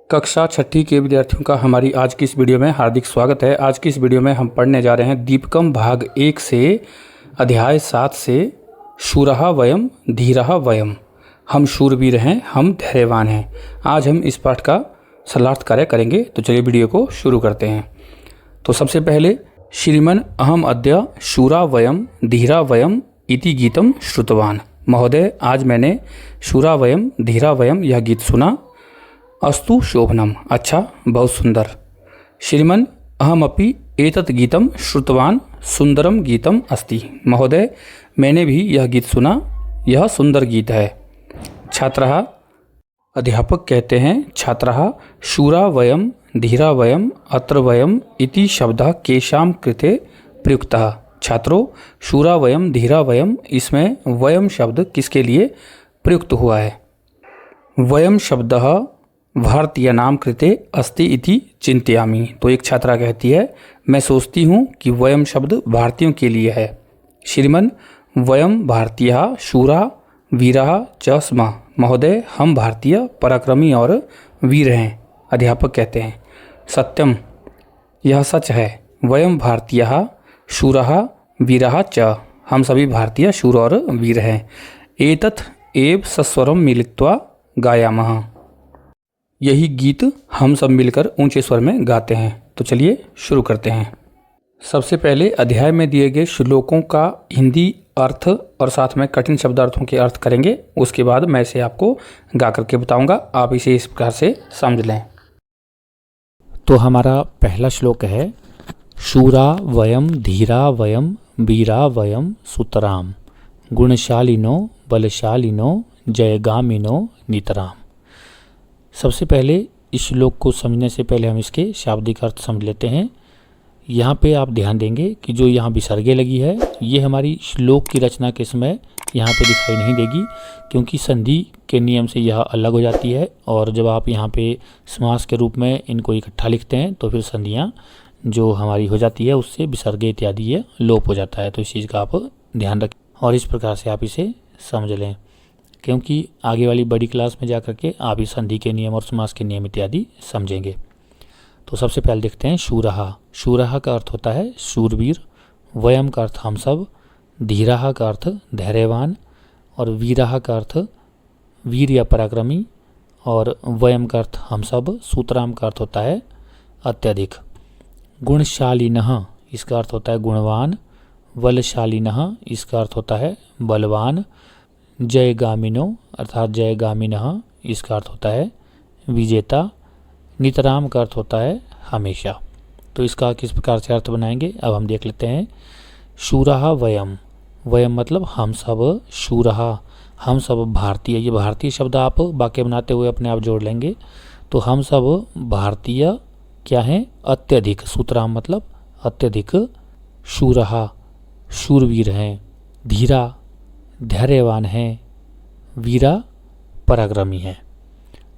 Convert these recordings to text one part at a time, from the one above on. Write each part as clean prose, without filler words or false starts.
कक्षा छठी के विद्यार्थियों का हमारी आज की इस वीडियो में हार्दिक स्वागत है। आज की इस वीडियो में हम पढ़ने जा रहे हैं दीपकम भाग 1 से अध्याय 7 से शूरः वयम धीरः वयम। हम शूरवीर हैं, हम धैर्यवान हैं। आज हम इस पाठ का सरलार्थ कार्य करेंगे। तो चलिए वीडियो को शुरू करते हैं। तो सबसे पहले श्रीमन अहम अद्य शूरा वयम धीरा वयम इति गीतम श्रुतवान। महोदय, आज मैंने शूरा वयम धीरा वयम यह गीत सुना। अस्तु शोभनम, अच्छा बहुत सुंदर। श्रीमन अहमपि एतत् गीतम श्रुतवान सुंदरम गीतम अस्ति। महोदय, मैंने भी यह गीत सुना, यह सुंदर गीत है। छात्रः, अध्यापक कहते हैं, छात्रः शूरा वयम धीरा वयम अत्र वयम इति शब्दः केषां कृते प्रयुक्तः। छात्रों, शूरा वयम धीरा वयम, इसमें वयम शब्द किसके लिए प्रयुक्त हुआ है? वयम शब्दः भारतीय नाम कृते अस्ति इति चिंतयामि। तो एक छात्रा कहती है, मैं सोचती हूँ कि वयम शब्द भारतीयों के लिए है। श्रीमन वयम भारतीय शूरा वीरः च स्मः। महोदय, हम भारतीय पराक्रमी और वीर हैं। अध्यापक कहते हैं, सत्यम, यह सच है। वयम भारतीय शूरः वीरः च, हम सभी भारतीय शूर और वीर हैं। एतत् एव सस्वरम मिलित्वा गायामः, यही गीत हम सब मिलकर ऊंचे स्वर में गाते हैं। तो चलिए शुरू करते हैं। सबसे पहले अध्याय में दिए गए श्लोकों का हिंदी अर्थ और साथ में कठिन शब्दार्थों के अर्थ करेंगे। उसके बाद मैं इसे आपको गा करके बताऊंगा, आप इसे इस प्रकार से समझ लें। तो हमारा पहला श्लोक है, शूरा वयम धीरा वयम वीरा वयम सुतराम गुणशालिनो बलशालिनो जयगामिनो नितराम। सबसे पहले इस श्लोक को समझने से पहले हम इसके शाब्दिक अर्थ समझ लेते हैं। यहाँ पे आप ध्यान देंगे कि जो यहाँ विसर्गे लगी है, ये हमारी श्लोक की रचना के समय यहाँ पे दिखाई नहीं देगी, क्योंकि संधि के नियम से यह अलग हो जाती है। और जब आप यहाँ पे समास के रूप में इनको इकट्ठा लिखते हैं तो फिर संधियाँ जो हमारी हो जाती है उससे विसर्गे इत्यादि ये लोप हो जाता है। तो इस चीज़ का आप ध्यान रखें और इस प्रकार से आप इसे समझ लें, क्योंकि आगे वाली बड़ी क्लास में जा करके आप इस संधि के नियम और समास के नियम इत्यादि समझेंगे। तो सबसे पहले देखते हैं शूरः। शूरः का अर्थ होता है शूरवीर, वयम का अर्थ हम सब, धीरः का अर्थ धैर्यवान और वीरः का अर्थ वीर या पराक्रमी और वयम का अर्थ हम सब, सूतराम का अर्थ होता है अत्यधिक। गुणशालिनः, इसका अर्थ होता है गुणवान। बलशालिनः, इसका अर्थ होता है बलवान। जयगामिनो अर्थात जयगामिनः, इसका अर्थ होता है विजेता। नितराम का अर्थ होता है हमेशा। तो इसका किस प्रकार से अर्थ बनाएंगे अब हम देख लेते हैं। शूरः वयम, वयम मतलब हम सब, शूरः हम सब भारतीय, ये भारतीय शब्द आप वाक्य बनाते हुए अपने आप जोड़ लेंगे। तो हम सब भारतीय क्या हैं? अत्यधिक। सूतराम मतलब अत्यधिक। शूरः शूरवीर हैं। धीरा धैर्यवान हैं। वीरा पराक्रमी हैं।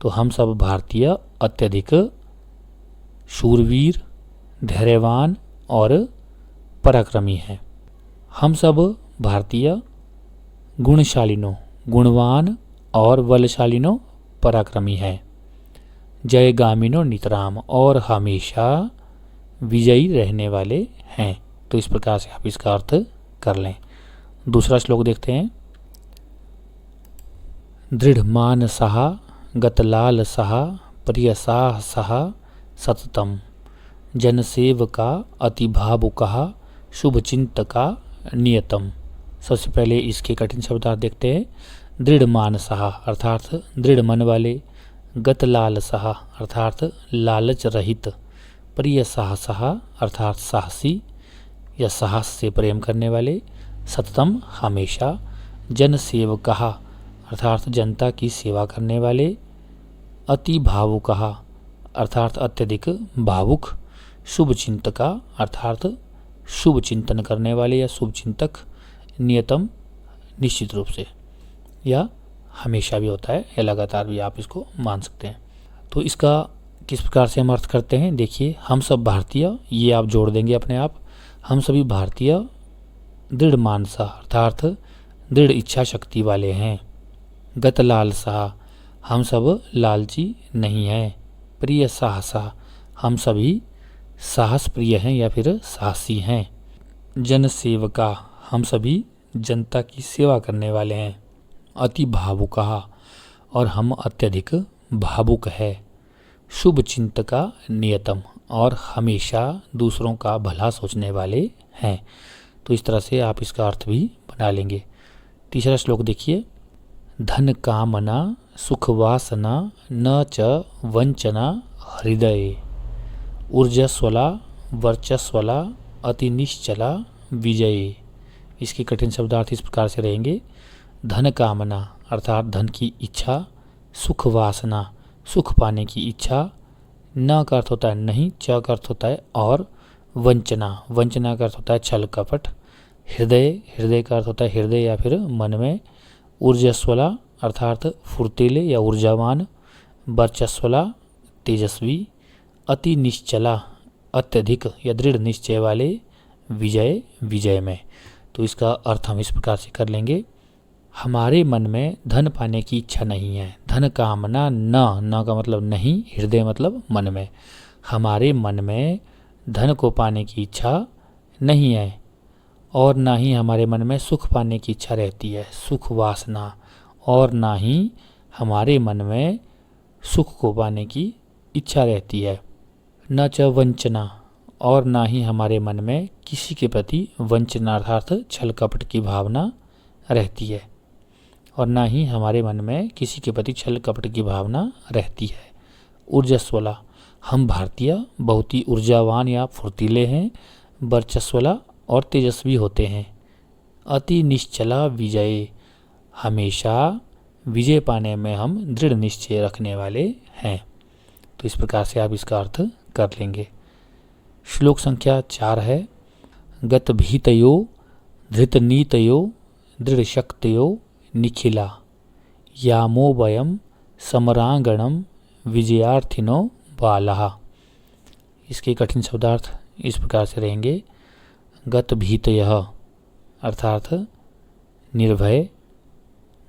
तो हम सब भारतीय अत्यधिक शूरवीर, धैर्यवान और पराक्रमी हैं। हम सब भारतीय गुणशालिनो, गुणवान और बलशालिनो पराक्रमी हैं। जयगामिनो नितराम, और हमेशा विजयी रहने वाले हैं। तो इस प्रकार से आप इसका अर्थ कर लें। दूसरा श्लोक देखते हैं। दृढ़ मानसः गतलालसः प्रियसाहसः सततम जनसेवका अतिभावुकः शुभचिंतका नियतम। सबसे पहले इसके कठिन शब्दार्थ देखते हैं। दृढ़ मानसः अर्थात दृढ़ मन वाले, गतलालसः अर्थात लालच रहित, प्रियसाहसः अर्थात साहसी या साहस से प्रेम करने वाले, सततम हमेशा, जनसेवकः अर्थात जनता की सेवा करने वाले, अति भावुकः अर्थात अत्यधिक भावुक, शुभचिंतका अर्थात शुभ चिंतन करने वाले या शुभ चिंतक, नियतम निश्चित रूप से या हमेशा भी होता है या लगातार भी आप इसको मान सकते हैं। तो इसका किस प्रकार से हम अर्थ करते हैं देखिए। हम सब भारतीय, ये आप जोड़ देंगे अपने आप। हम सभी भारतीय दृढ़ मानसा अर्थात दृढ़ इच्छा शक्ति वाले हैं। गत लालसा, हम सब लालची नहीं हैं। प्रिय साहसा, हम सभी साहस प्रिय हैं या फिर साहसी हैं। जन सेवका, हम सभी जनता की सेवा करने वाले हैं। अति भावुका, और हम अत्यधिक भावुक है। शुभ चिंतका नियतम, और हमेशा दूसरों का भला सोचने वाले हैं। तो इस तरह से आप इसका अर्थ भी बना लेंगे। तीसरा श्लोक देखिए। धन कामना सुख वासना न च वंचना हृदय, ऊर्जस्वला वर्चस्वला अति निश्चला विजय। इसके कठिन शब्दार्थ इस प्रकार से रहेंगे। धन कामना अर्थात धन की इच्छा, सुख वासना सुख पाने की इच्छा, न का अर्थ होता है नहीं, च का अर्थ होता है और, वंचना वंचना का अर्थ होता है छल कपट, हृदय हृदय का अर्थ होता है हृदय या फिर मन में, ऊर्जस्वला अर्थात फुर्तीले या ऊर्जावान, वर्चस्वला तेजस्वी, अति निश्चला अत्यधिक या दृढ़ निश्चय वाले, विजय विजय में। तो इसका अर्थ हम इस प्रकार से कर लेंगे। हमारे मन में धन पाने की इच्छा नहीं है। धन कामना न का मतलब नहीं, हृदय मतलब मन में। हमारे मन में धन को पाने की इच्छा नहीं है और ना ही हमारे मन में सुख पाने की इच्छा रहती है, सुख वासना, और ना ही हमारे मन में सुख को पाने की इच्छा रहती है। न च वंचना, और ना ही हमारे मन में किसी के प्रति वंचना अर्थात छल कपट की भावना रहती है, और ना ही हमारे मन में किसी के प्रति छल कपट की भावना रहती है। ऊर्जस्वला, हम भारतीय बहुत ही ऊर्जावान या फुर्तीले हैं, वर्चस्वला और तेजस्वी होते हैं। अति निश्चला विजय, हमेशा विजय पाने में हम दृढ़ निश्चय रखने वाले हैं। तो इस प्रकार से आप इसका अर्थ कर लेंगे। श्लोक संख्या 4 है। गत भीतयो धृतनीतयो दृढ़ शक्तयो निखिला, यामो वयम समरांगणम विजयार्थिनो बालः। इसके कठिन शब्दार्थ इस प्रकार से रहेंगे। गत भीतयः अर्थात निर्भय,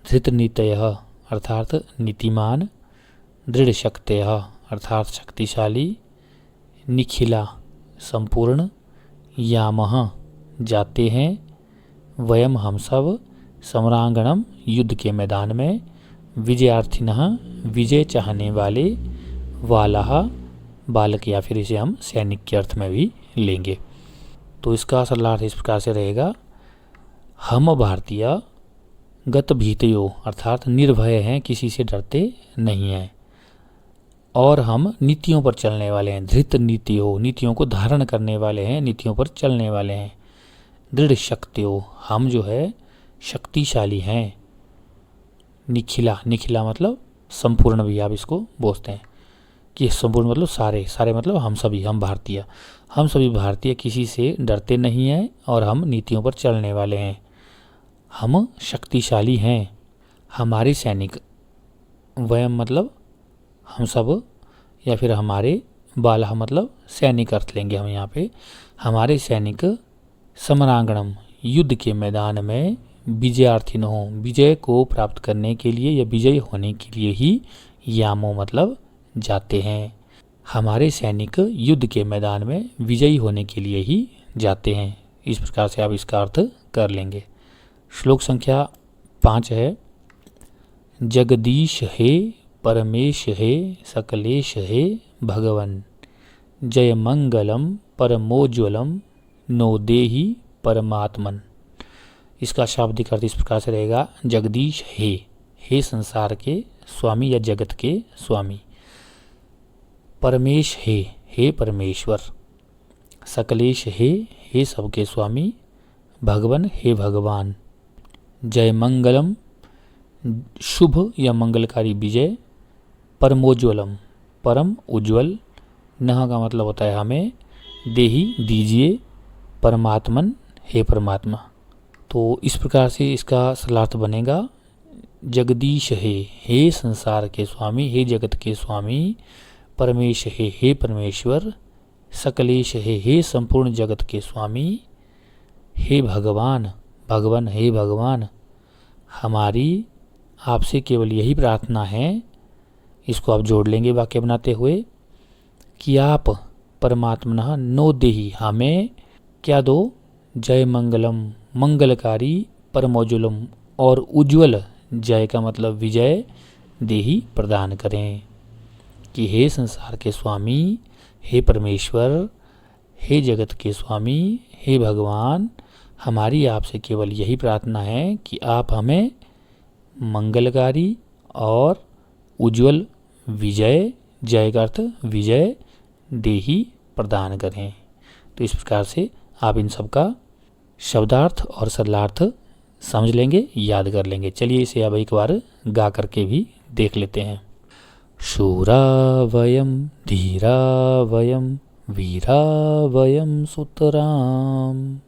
धृतनीतयः अर्थात नीतिमान, दृढ़ शक्तयः अर्थात शक्तिशाली, निखिला संपूर्ण, यामः जाते हैं, वयम हम सब, समरांगणम युद्ध के मैदान में, विजयार्थिनः विजय चाहने वाले, वालः बालक या फिर इसे हम सैनिक के अर्थ में भी लेंगे। तो इसका सरलार्थ इस प्रकार से रहेगा। हम भारतीय गत भीतयो अर्थात निर्भय हैं, किसी से डरते नहीं हैं, और हम नीतियों पर चलने वाले हैं। धृत नीतियो, नीतियों को धारण करने वाले हैं, नीतियों पर चलने वाले हैं। दृढ़ शक्तियो, हम जो है शक्तिशाली हैं। निखिला, निखिला मतलब संपूर्ण भी आप इसको बोलते हैं कि संपूर्ण मतलब सारे, सारे मतलब हम सभी, हम भारतीय, हम सभी भारतीय किसी से डरते नहीं हैं और हम नीतियों पर चलने वाले हैं। हम शक्तिशाली हैं। हमारे सैनिक, वयम मतलब हम सब या फिर हमारे, बालह मतलब सैनिक अर्थ लेंगे हम यहाँ पे। हमारे सैनिक समरांगणम युद्ध के मैदान में, विजयार्थिन हो विजय को प्राप्त करने के लिए या विजयी होने के लिए ही, यामो मतलब जाते हैं। हमारे सैनिक युद्ध के मैदान में विजयी होने के लिए ही जाते हैं। इस प्रकार से आप इसका अर्थ कर लेंगे। श्लोक संख्या 5 है। जगदीश हे परमेश हे सकलेश हे भगवन, जय मंगलम परमोज्वलम नो देहि परमात्मन। इसका शाब्दिक अर्थ इस प्रकार से रहेगा। जगदीश हे संसार के स्वामी या जगत के स्वामी। परमेश हे परमेश्वर। सकलेश हे सबके स्वामी। भगवन हे भगवान। जय मंगलम शुभ या मंगलकारी विजय। परमोज्वलम परम उज्ज्वल। नह का मतलब होता है हमें। देही दीजिए। परमात्मन हे परमात्मा। तो इस प्रकार से इसका सरलार्थ बनेगा। जगदीश हे संसार के स्वामी, हे जगत के स्वामी। परमेश हे परमेश्वर। सकलेश हे संपूर्ण जगत के स्वामी। हे भगवान भगवान हे भगवान, हमारी आपसे केवल यही प्रार्थना है। इसको आप जोड़ लेंगे वाक्य बनाते हुए। कि आप परमात्मनः नो देहि हमें क्या दो, जय मंगलम मंगलकारी, परमोज्वलम और उज्ज्वल, जय का मतलब विजय, देहि प्रदान करें। कि हे संसार के स्वामी, हे परमेश्वर, हे जगत के स्वामी, हे भगवान, हमारी आपसे केवल यही प्रार्थना है कि आप हमें मंगलकारी और उज्ज्वल विजय, जय का अर्थ विजय, देहि प्रदान करें। तो इस प्रकार से आप इन सब का शब्दार्थ और सरलार्थ समझ लेंगे, याद कर लेंगे। चलिए इसे अब एक बार गा करके भी देख लेते हैं। शूरा वयम धीरा वयम वीरा वयम सुतराम,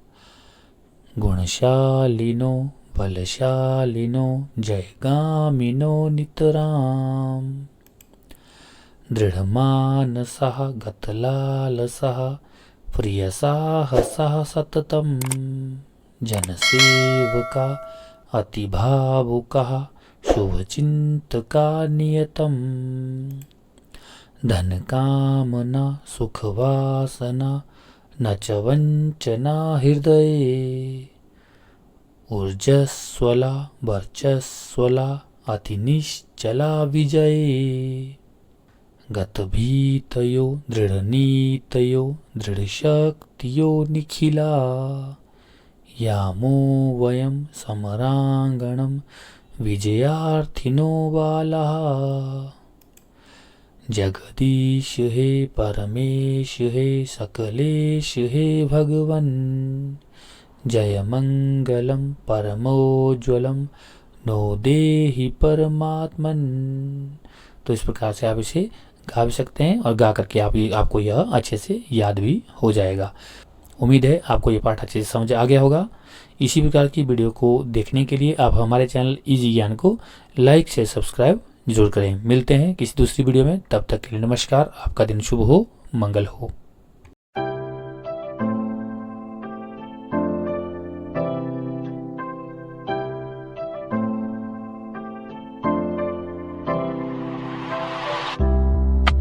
गुणशालिनो बलशालिनो जयगामिनो नितराम, दृढ़मानसः गतलालसः प्रियसाहसः सततम्, जनसेवका अतिभावुकः शुभचिन्तका नियतम्, धनकामना सुखवासना न च वञ्चना हृदये, ऊर्जस्वला वर्चस्वला अतिनिश्चला विजये, गतभीतयो दृढनीतयो दृढशक्तियो निखिला, यामो वयं समराङ्गणं विजयार्थिनो बालाः, जगदीश हे परमेश हे सकलेश हे भगवन्, जय मंगलम परमोज्वलम नो देहि परमात्मन। तो इस प्रकार से आप इसे गा भी सकते हैं और गा करके आपको यह अच्छे से याद भी हो जाएगा। उम्मीद है आपको ये पाठ अच्छे से समझ आ गया होगा। इसी प्रकार की वीडियो को देखने के लिए आप हमारे चैनल इजी ज्ञान को लाइक से सब्सक्राइब जरूर करें। मिलते हैं किसी दूसरी वीडियो में, तब तक के लिए नमस्कार। आपका दिन शुभ हो, मंगल हो।